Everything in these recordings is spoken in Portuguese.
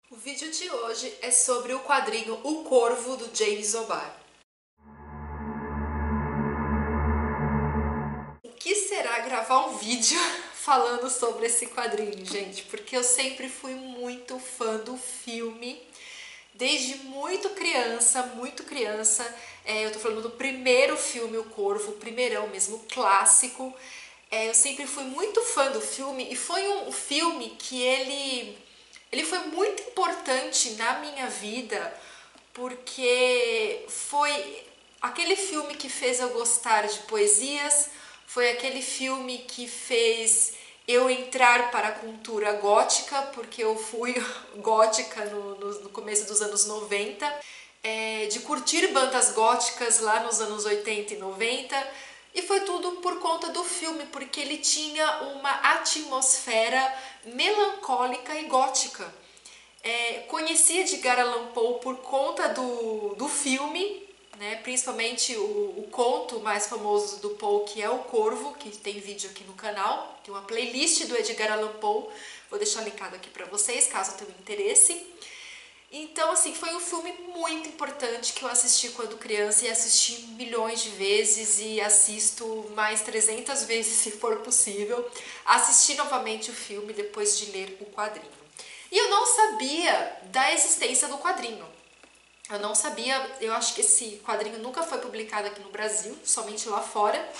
O vídeo de hoje é sobre o quadrinho O Corvo, do James O'Barr. O que será gravar um vídeo falando sobre esse quadrinho, gente? Porque eu sempre fui muito fã do filme, desde muito criança, eu tô falando do primeiro filme, O Corvo, o primeirão mesmo, o clássico. Eu sempre fui muito fã do filme e foi um filme que ele foi muito importante na minha vida, porque foi aquele filme que fez eu gostar de poesias, foi aquele filme que fez eu entrar para a cultura gótica, porque eu fui gótica no começo dos anos 90, de curtir bandas góticas lá nos anos 80 e 90, e foi tudo por conta do filme, porque ele tinha uma atmosfera melancólica e gótica. Conheci Edgar Allan Poe por conta do filme, né? Principalmente o conto mais famoso do Poe, que é O Corvo, que tem vídeo aqui no canal. Tem uma playlist do Edgar Allan Poe, vou deixar linkado aqui para vocês, caso tenham interesse. Então, assim, foi um filme muito importante que eu assisti quando criança e assisti milhões de vezes e assisto mais 300 vezes se for possível. Assisti novamente o filme depois de ler o quadrinho. E eu não sabia da existência do quadrinho. Eu não sabia, eu acho que esse quadrinho nunca foi publicado aqui no Brasil, somente lá fora.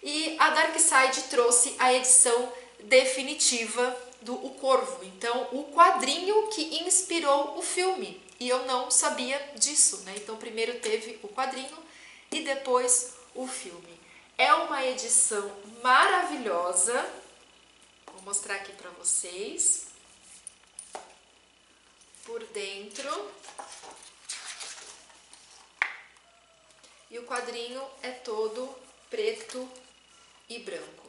E a Darkside trouxe a edição definitiva do O Corvo, então o quadrinho que inspirou o filme, e eu não sabia disso, né? Então primeiro teve o quadrinho e depois o filme. É uma edição maravilhosa, vou mostrar aqui para vocês, por dentro, e o quadrinho é todo preto e branco.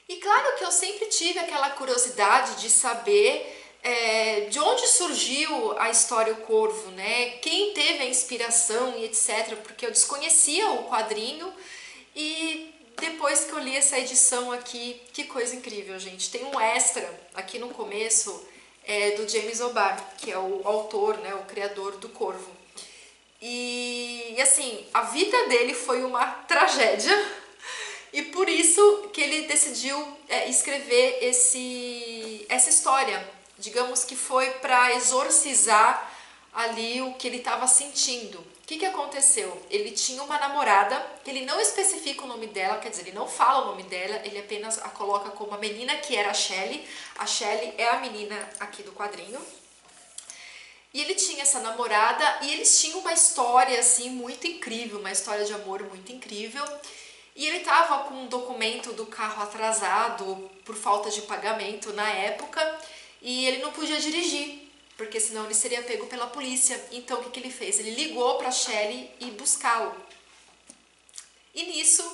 E claro que eu sempre tive aquela curiosidade de saber de onde surgiu a história O Corvo, né? Quem teve a inspiração e etc. Porque eu desconhecia o quadrinho e depois que eu li essa edição aqui, que coisa incrível, gente. Tem um extra aqui no começo do James O'Barr, que é o autor, né, o criador do Corvo. E assim, a vida dele foi uma tragédia. E por isso que ele decidiu escrever essa história. Digamos que foi para exorcizar ali o que ele estava sentindo. O que aconteceu? Ele tinha uma namorada, que ele não especifica o nome dela, quer dizer, ele não fala o nome dela, ele apenas a coloca como a menina que era a Shelley. A Shelley é a menina aqui do quadrinho. E ele tinha essa namorada e eles tinham uma história assim muito incrível, uma história de amor muito incrível. E ele estava com um documento do carro atrasado por falta de pagamento na época e ele não podia dirigir, porque senão ele seria pego pela polícia. Então o que ele fez? Ele ligou para Shelley e buscá-lo. E nisso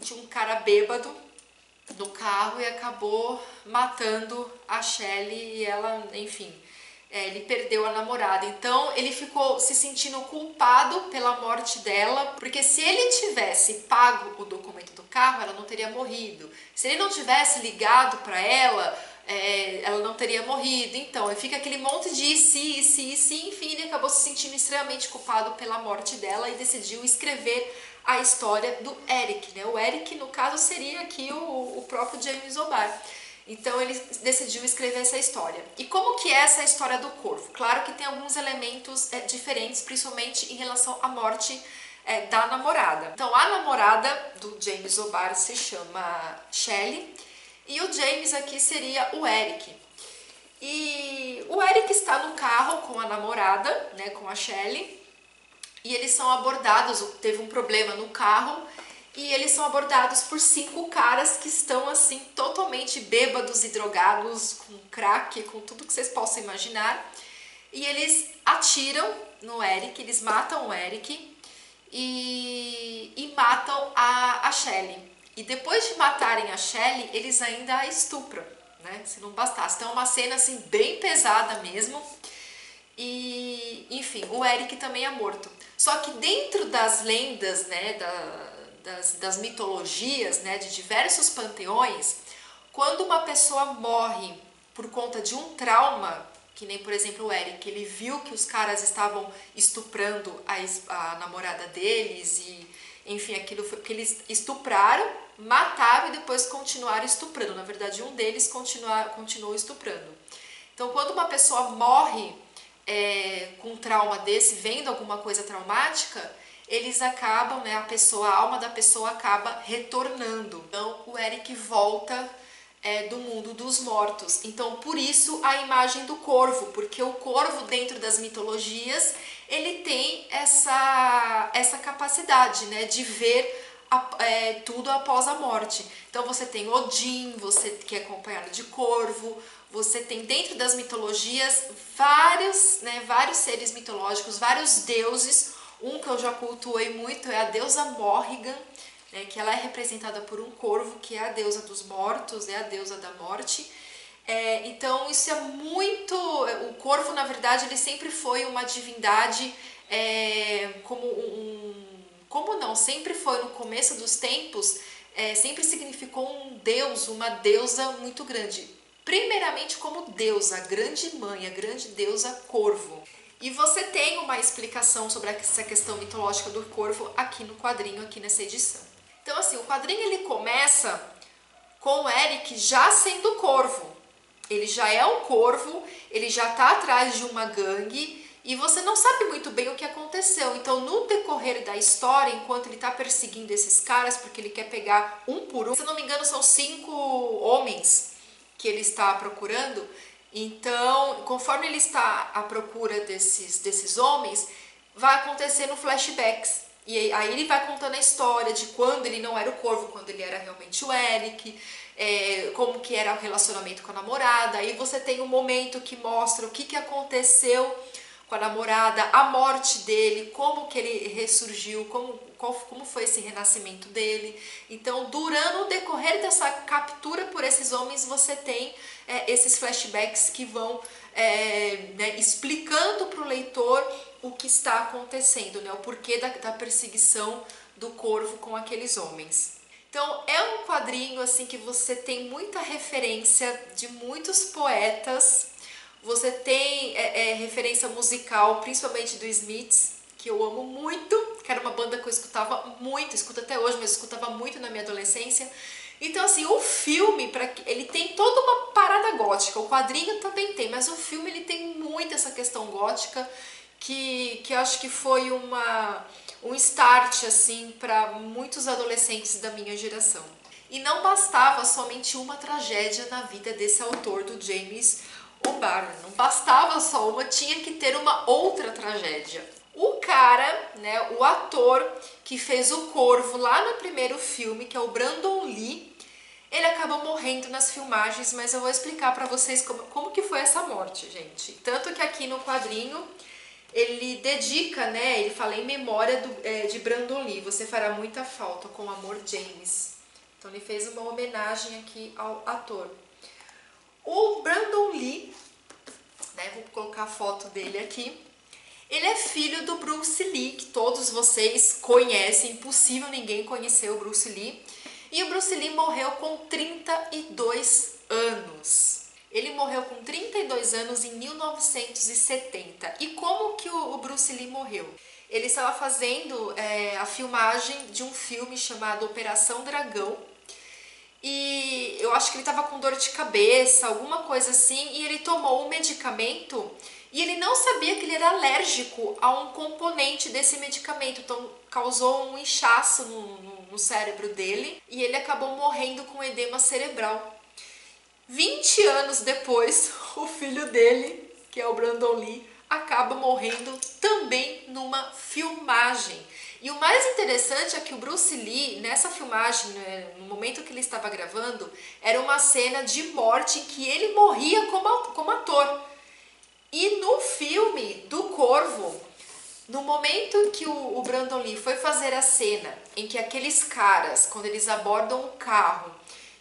tinha um cara bêbado no carro e acabou matando a Shelley e ela, enfim, ele perdeu a namorada. Então ele ficou se sentindo culpado pela morte dela, porque se ele tivesse pago o documento do carro, ela não teria morrido. Se ele não tivesse ligado para ela, ela não teria morrido. Então fica aquele monte de se, enfim, ele acabou se sentindo extremamente culpado pela morte dela e decidiu escrever a história do Eric, né? O Eric, no caso, seria aqui o próprio James O'Barr. Então ele decidiu escrever essa história. E como que é essa história do Corvo? Claro que tem alguns elementos diferentes, principalmente em relação à morte da namorada. Então a namorada do James O'Barr se chama Shelley e o James aqui seria o Eric. E o Eric está no carro com a namorada, né, com a Shelley, e eles são abordados, teve um problema no carro, e eles são abordados por 5 caras que estão assim totalmente bêbados e drogados, com crack, com tudo que vocês possam imaginar. E eles atiram no Eric, eles matam o Eric e matam a Shelley. E depois de matarem a Shelley, eles ainda a estupram, né? Se não bastasse. Então é uma cena assim bem pesada mesmo. E enfim, o Eric também é morto. Só que dentro das lendas, né, das mitologias, né, de diversos panteões, quando uma pessoa morre por conta de um trauma, que nem, por exemplo, o Eric, ele viu que os caras estavam estuprando a namorada deles e, enfim, aquilo foi que eles estupraram, mataram e depois continuaram estuprando. Na verdade, um deles continuou estuprando. Então, quando uma pessoa morre com um trauma desse, vendo alguma coisa traumática, eles acabam, né, a alma da pessoa acaba retornando. Então, o Eric volta do mundo dos mortos. Então, por isso a imagem do corvo, porque o corvo dentro das mitologias, ele tem essa capacidade, né, de ver tudo após a morte. Então, você tem Odin, você que é acompanhado de corvo, você tem dentro das mitologias vários seres mitológicos, vários deuses. Um que eu já cultuei muito é a deusa Morrigan, que ela é representada por um corvo, que é a deusa dos mortos, é a deusa da morte. Então isso é muito... O corvo, na verdade, ele sempre foi uma divindade, sempre foi no começo dos tempos, sempre significou um deus, uma deusa muito grande. Primeiramente como deusa, a grande mãe, a grande deusa corvo. E você tem uma explicação sobre essa questão mitológica do corvo aqui no quadrinho, aqui nessa edição. Então, assim, o quadrinho ele começa com o Eric já sendo corvo. Ele já é um corvo, ele já está atrás de uma gangue e você não sabe muito bem o que aconteceu. Então, no decorrer da história, enquanto ele está perseguindo esses caras, porque ele quer pegar um por um, se eu não me engano, são 5 homens que ele está procurando. Então, conforme ele está à procura desses homens, vai acontecendo flashbacks. E aí ele vai contando a história de quando ele não era o corvo, quando ele era realmente o Eric, como que era o relacionamento com a namorada. Aí você tem um momento que mostra o que aconteceu com a namorada, a morte dele, como que ele ressurgiu, como foi esse renascimento dele. Então, durante o decorrer dessa captura por esses homens, você tem esses flashbacks que vão explicando para o leitor o que está acontecendo, né? O porquê da perseguição do corvo com aqueles homens. Então, é um quadrinho assim que você tem muita referência de muitos poetas. Você tem referência musical, principalmente do Smiths, que eu amo muito, que era uma banda que eu escutava muito, escuto até hoje, mas eu escutava muito na minha adolescência. Então, assim, o filme, ele tem toda uma parada gótica, o quadrinho também tem, mas o filme ele tem muito essa questão gótica, que eu acho que foi um start, assim, para muitos adolescentes da minha geração. E não bastava somente uma tragédia na vida desse autor, do James O'Barr. Não bastava só uma, tinha que ter uma outra tragédia. O cara, né, o ator que fez o Corvo lá no primeiro filme, que é o Brandon Lee, ele acabou morrendo nas filmagens, mas eu vou explicar para vocês como que foi essa morte, gente. Tanto que aqui no quadrinho ele dedica, né, ele fala em memória de Brandon Lee, você fará muita falta, com amor, James. Então ele fez uma homenagem aqui ao ator. O Brandon Lee, né, vou colocar a foto dele aqui, ele é filho do Bruce Lee, que todos vocês conhecem, impossível ninguém conhecer o Bruce Lee. E o Bruce Lee morreu com 32 anos. Ele morreu com 32 anos em 1970. E como que o Bruce Lee morreu? Ele estava fazendo a filmagem de um filme chamado Operação Dragão. E eu acho que ele estava com dor de cabeça, alguma coisa assim, e ele tomou um medicamento e ele não sabia que ele era alérgico a um componente desse medicamento, então causou um inchaço no cérebro dele e ele acabou morrendo com edema cerebral. 20 anos depois, o filho dele, que é o Brandon Lee, acaba morrendo também numa filmagem. E o mais interessante é que o Bruce Lee, nessa filmagem, no momento que ele estava gravando, era uma cena de morte em que ele morria como ator. E no filme do Corvo, no momento em que o Brandon Lee foi fazer a cena em que aqueles caras, quando eles abordam o carro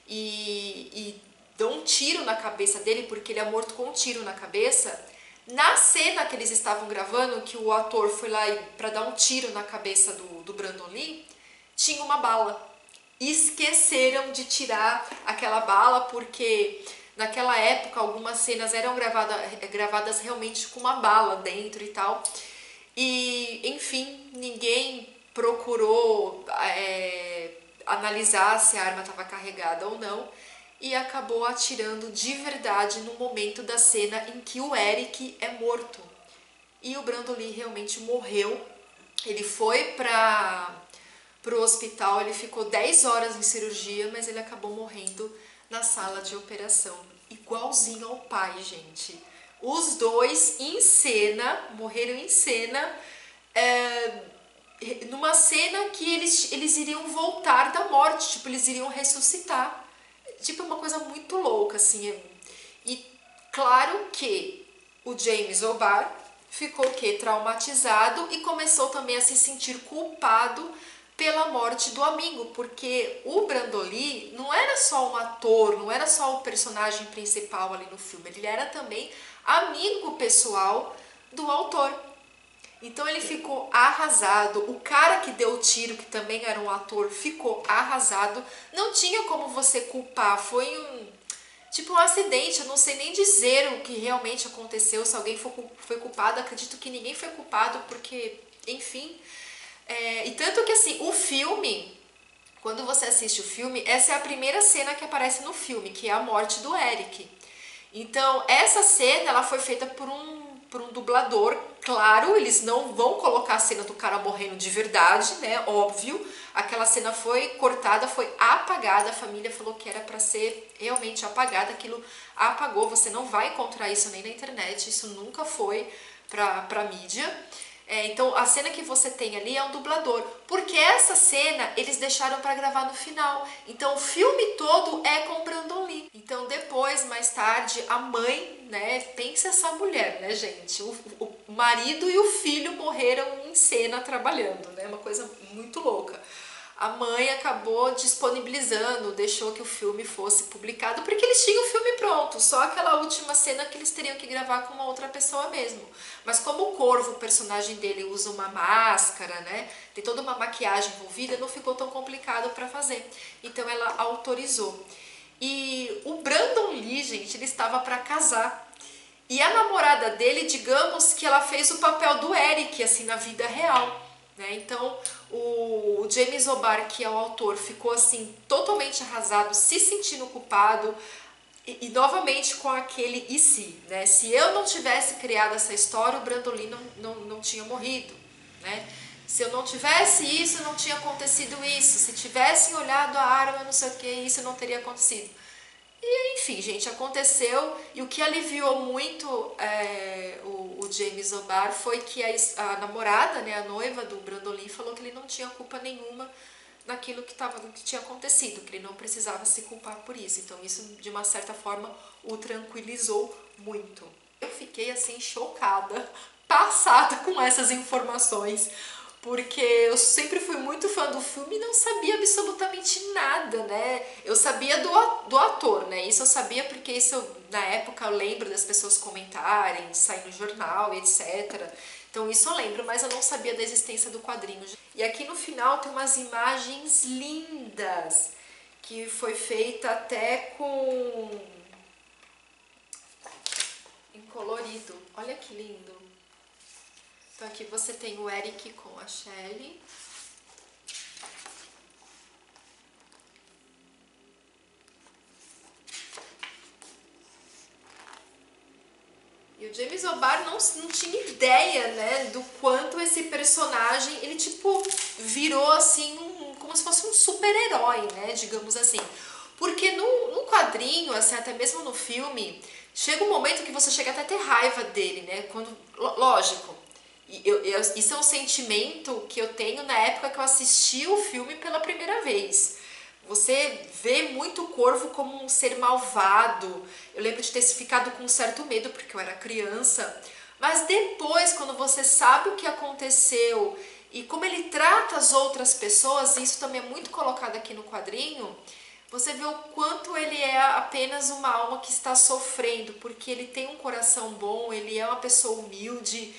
e dão um tiro na cabeça dele, porque ele é morto com um tiro na cabeça, na cena que eles estavam gravando, que o ator foi lá para dar um tiro na cabeça do Brandon Lee, tinha uma bala. Esqueceram de tirar aquela bala porque naquela época algumas cenas eram gravadas realmente com uma bala dentro e tal. E, enfim, ninguém procurou analisar se a arma estava carregada ou não e acabou atirando de verdade no momento da cena em que o Eric é morto. E o Brandon Lee realmente morreu. Ele foi para o hospital, ele ficou 10 horas em cirurgia, mas ele acabou morrendo na sala de operação. Igualzinho ao pai, gente. Os dois em cena, morreram em cena, numa cena que eles iriam voltar da morte, tipo, eles iriam ressuscitar. Tipo, é uma coisa muito louca, assim. E claro que o James O'Barr ficou o quê? Traumatizado e começou também a se sentir culpado pela morte do amigo, porque o Brandon Lee não era só um ator, não era só o personagem principal ali no filme, ele era também amigo pessoal do autor. Então ele ficou arrasado, o cara que deu o tiro, que também era um ator, ficou arrasado, não tinha como você culpar, foi tipo um acidente, eu não sei nem dizer o que realmente aconteceu, se alguém foi culpado, acredito que ninguém foi culpado, porque, enfim. E tanto que assim, o filme, quando você assiste o filme, essa é a primeira cena que aparece no filme, que é a morte do Eric. Então, essa cena, ela foi feita por um dublador, claro, eles não vão colocar a cena do cara morrendo de verdade, né, óbvio. Aquela cena foi cortada, foi apagada, a família falou que era para ser realmente apagada, aquilo apagou, você não vai encontrar isso nem na internet, isso nunca foi pra mídia. Então a cena que você tem ali é um dublador, porque essa cena eles deixaram para gravar no final. Então o filme todo é com Brandon Lee. Então depois, mais tarde, a mãe, né, pensa essa mulher, né, gente? O marido e o filho morreram em cena trabalhando, né? Uma coisa muito louca. A mãe acabou disponibilizando, deixou que o filme fosse publicado, porque eles tinham o filme pronto, só aquela última cena que eles teriam que gravar com uma outra pessoa mesmo. Mas como o Corvo, o personagem dele, usa uma máscara, né, tem toda uma maquiagem envolvida, não ficou tão complicado para fazer. Então ela autorizou. E o Brandon Lee, gente, ele estava para casar. E a namorada dele, digamos que ela fez o papel do Eric, assim, na vida real. Né? Então, o James O'Barr, que é o autor, ficou assim totalmente arrasado, se sentindo culpado e novamente com aquele e se, né? Se eu não tivesse criado essa história, o Brandon Lee não tinha morrido, né? Se eu não tivesse isso, não tinha acontecido isso. Se tivessem olhado a arma, não sei o que, isso não teria acontecido. E enfim, gente, aconteceu, e o que aliviou muito o James O'Barr foi que a namorada, né, a noiva do Brandon Lee, falou que ele não tinha culpa nenhuma naquilo que tinha acontecido, que ele não precisava se culpar por isso. Então isso, de uma certa forma, o tranquilizou muito. Eu fiquei assim chocada, passada com essas informações, porque eu sempre fui muito fã do filme e não sabia absolutamente nada, né? Eu sabia do ator, né? Isso eu sabia porque na época eu lembro das pessoas comentarem, sair no jornal, etc. Então isso eu lembro, mas eu não sabia da existência do quadrinho. E aqui no final tem umas imagens lindas, que foi feita até em colorido. Olha que lindo. Então aqui você tem o Eric com a Shelley. E o James O'Barr não tinha ideia, né, do quanto esse personagem, ele tipo virou assim, como se fosse um super-herói, né, digamos assim. Porque no quadrinho, assim, até mesmo no filme, chega um momento que você chega até a ter raiva dele, né, quando, lógico, isso é um sentimento que eu tenho na época que eu assisti o filme pela primeira vez. Você vê muito o Corvo como um ser malvado. Eu lembro de ter ficado com um certo medo porque eu era criança. Mas depois, quando você sabe o que aconteceu e como ele trata as outras pessoas, e isso também é muito colocado aqui no quadrinho, você vê o quanto ele é apenas uma alma que está sofrendo, porque ele tem um coração bom, ele é uma pessoa humilde,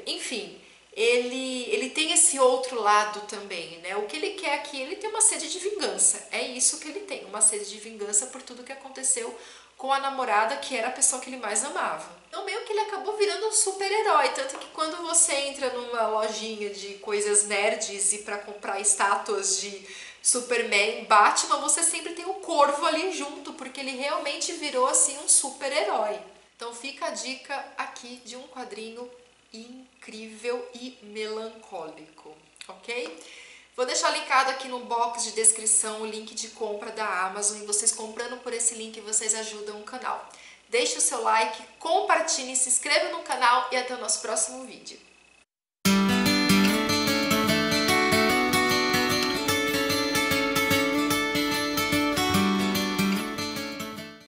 enfim. ele tem esse outro lado também, né? O que ele quer aqui, ele tem uma sede de vingança. É isso que ele tem, uma sede de vingança por tudo que aconteceu com a namorada, que era a pessoa que ele mais amava. Então meio que ele acabou virando um super-herói, tanto que quando você entra numa lojinha de coisas nerds e para comprar estátuas de Superman, Batman, você sempre tem o Corvo ali junto, porque ele realmente virou assim um super-herói. Então fica a dica aqui de um quadrinho incrível e melancólico, ok? Vou deixar linkado aqui no box de descrição o link de compra da Amazon e vocês comprando por esse link vocês ajudam o canal. Deixe o seu like, compartilhe, se inscreva no canal e até o nosso próximo vídeo.